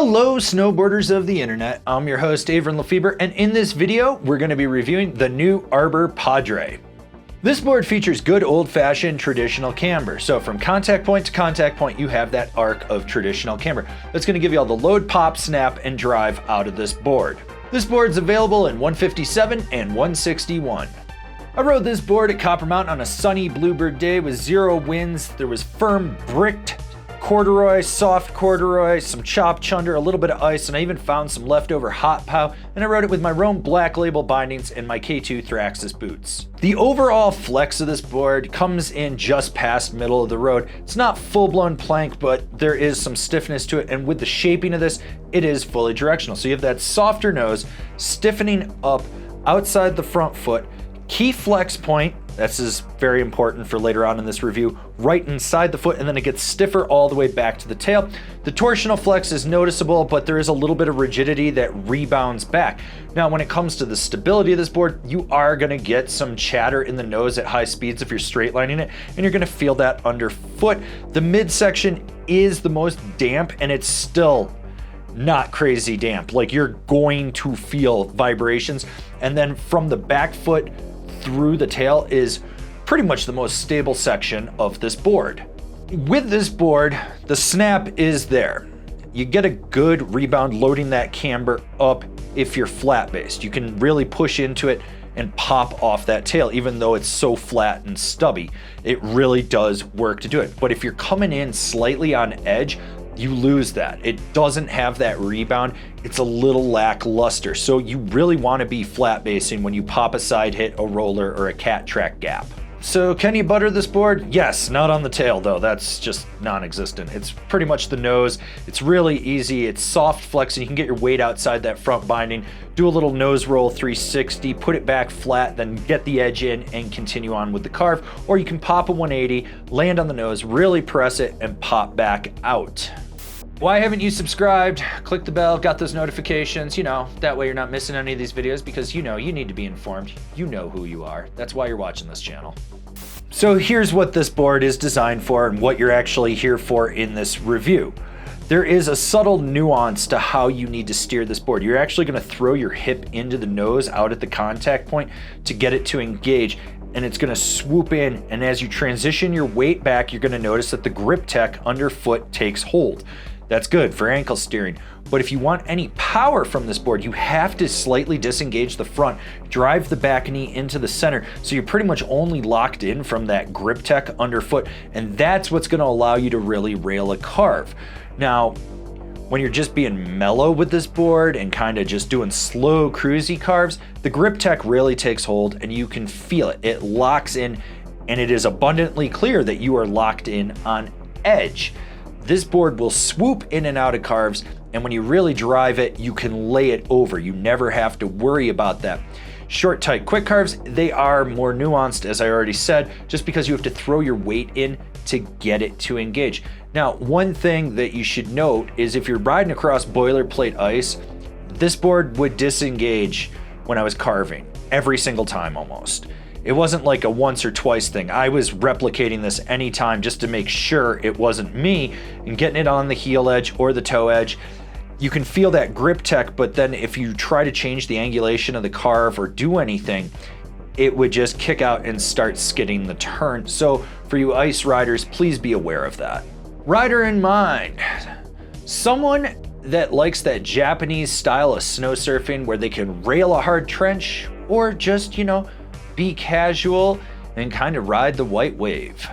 Hello snowboarders of the internet, I'm your host Avran LeFeber, and in this video we're going to be reviewing the new Arbor Padre. This board features good old-fashioned traditional camber. So from contact point to contact point you have that arc of traditional camber. That's going to give you all the load, pop, snap, and drive out of this board. This board's available in 157 and 161. I rode this board at Copper Mountain on a sunny bluebird day with zero winds. There was firm bricked corduroy, soft corduroy, some chopped chunder, a little bit of ice, and I even found some leftover hot pow, and I rode it with my Rome Black Label bindings and my K2 Thraxis boots. The overall flex of this board comes in just past middle of the road. It's not full-blown plank, but there is some stiffness to it, and with the shaping of this, it is fully directional. So you have that softer nose, stiffening up outside the front foot, key flex point, this is very important for later on in this review, right inside the foot, and then it gets stiffer all the way back to the tail. The torsional flex is noticeable, but there is a little bit of rigidity that rebounds back. Now, when it comes to the stability of this board, you are gonna get some chatter in the nose at high speeds if you're straight lining it, and you're gonna feel that underfoot. The midsection is the most damp, and it's still not crazy damp. Like, you're going to feel vibrations, and then from the back foot through the tail is pretty much the most stable section of this board. With this board, the snap is there. You get a good rebound loading that camber up if you're flat based. You can really push into it and pop off that tail, even though it's so flat and stubby. It really does work to do it. But if you're coming in slightly on edge, you lose that. It doesn't have that rebound. It's a little lackluster. So you really want to be flat basing when you pop a side hit, a roller, or a cat track gap. So can you butter this board? Yes, not on the tail though. That's just non-existent. It's pretty much the nose. It's really easy. It's soft flex, and you can get your weight outside that front binding, do a little nose roll 360, put it back flat, then get the edge in and continue on with the carve. Or you can pop a 180, land on the nose, really press it, and pop back out. Why haven't you subscribed? Click the bell, got those notifications, that way you're not missing any of these videos, because you need to be informed. You know who you are. That's why you're watching this channel. So here's what this board is designed for and what you're actually here for in this review. There is a subtle nuance to how you need to steer this board. You're actually going to throw your hip into the nose out at the contact point to get it to engage, and it's going to swoop in, and as you transition your weight back, you're going to notice that the grip tech underfoot takes hold. That's good for ankle steering. But if you want any power from this board, you have to slightly disengage the front, drive the back knee into the center, so you're pretty much only locked in from that grip tech underfoot, and that's what's going to allow you to really rail a carve. Now, when you're just being mellow with this board and kind of just doing slow cruisy carves, the grip tech really takes hold and you can feel it. It locks in, and it is abundantly clear that you are locked in on edge. This board will swoop in and out of carves, and when you really drive it, you can lay it over. You never have to worry about that. Short, tight, quick carves, they are more nuanced, as I already said, just because you have to throw your weight in to get it to engage. Now, one thing that you should note is if you're riding across boilerplate ice, this board would disengage when I was carving, every single time almost. It wasn't like a once or twice thing. I was replicating this anytime just to make sure it wasn't me and getting it on the heel edge or the toe edge. You can feel that grip tech, but then if you try to change the angulation of the carve or do anything, it would just kick out and start skidding the turn. So for you ice riders, please be aware of that. Rider in mind, someone that likes that Japanese style of snow surfing where they can rail a hard trench, or just, be casual and kind of ride the white wave.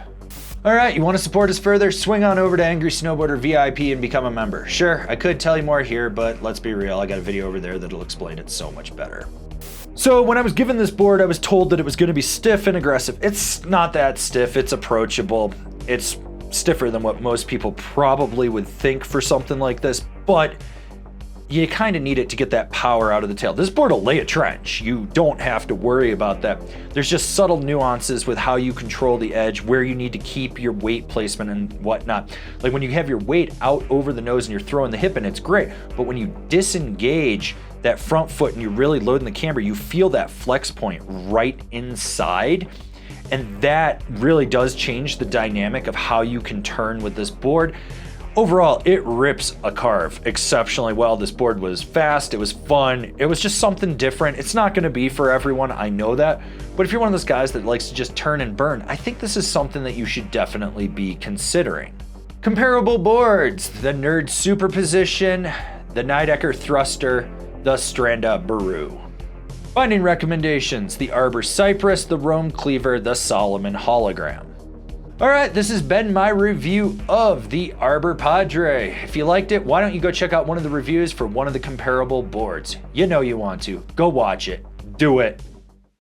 All right, you want to support us further? Swing on over to Angry Snowboarder VIP and become a member. Sure, I could tell you more here, but let's be real, I got a video over there that'll explain it so much better. So when I was given this board, I was told that it was going to be stiff and aggressive. It's not that stiff, it's approachable. It's stiffer than what most people probably would think for something like this, but you kind of need it to get that power out of the tail. This board will lay a trench. You don't have to worry about that. There's just subtle nuances with how you control the edge, where you need to keep your weight placement and whatnot. Like when you have your weight out over the nose and you're throwing the hip in, it's great. But when you disengage that front foot and you're really loading the camber, you feel that flex point right inside. And that really does change the dynamic of how you can turn with this board. Overall, it rips a carve exceptionally well. This board was fast, it was fun, it was just something different. It's not gonna be for everyone, I know that, but if you're one of those guys that likes to just turn and burn, I think this is something that you should definitely be considering. Comparable boards: the Nerd Superposition, the Nidecker Thruster, the Stranda Biru. Binding recommendations: the Arbor Cypress, the Cleaver, the Salomon Hologram. Alright, this has been my review of the Arbor Padre. If you liked it, why don't you go check out one of the reviews for one of the comparable boards? You know you want to. Go watch it. Do it.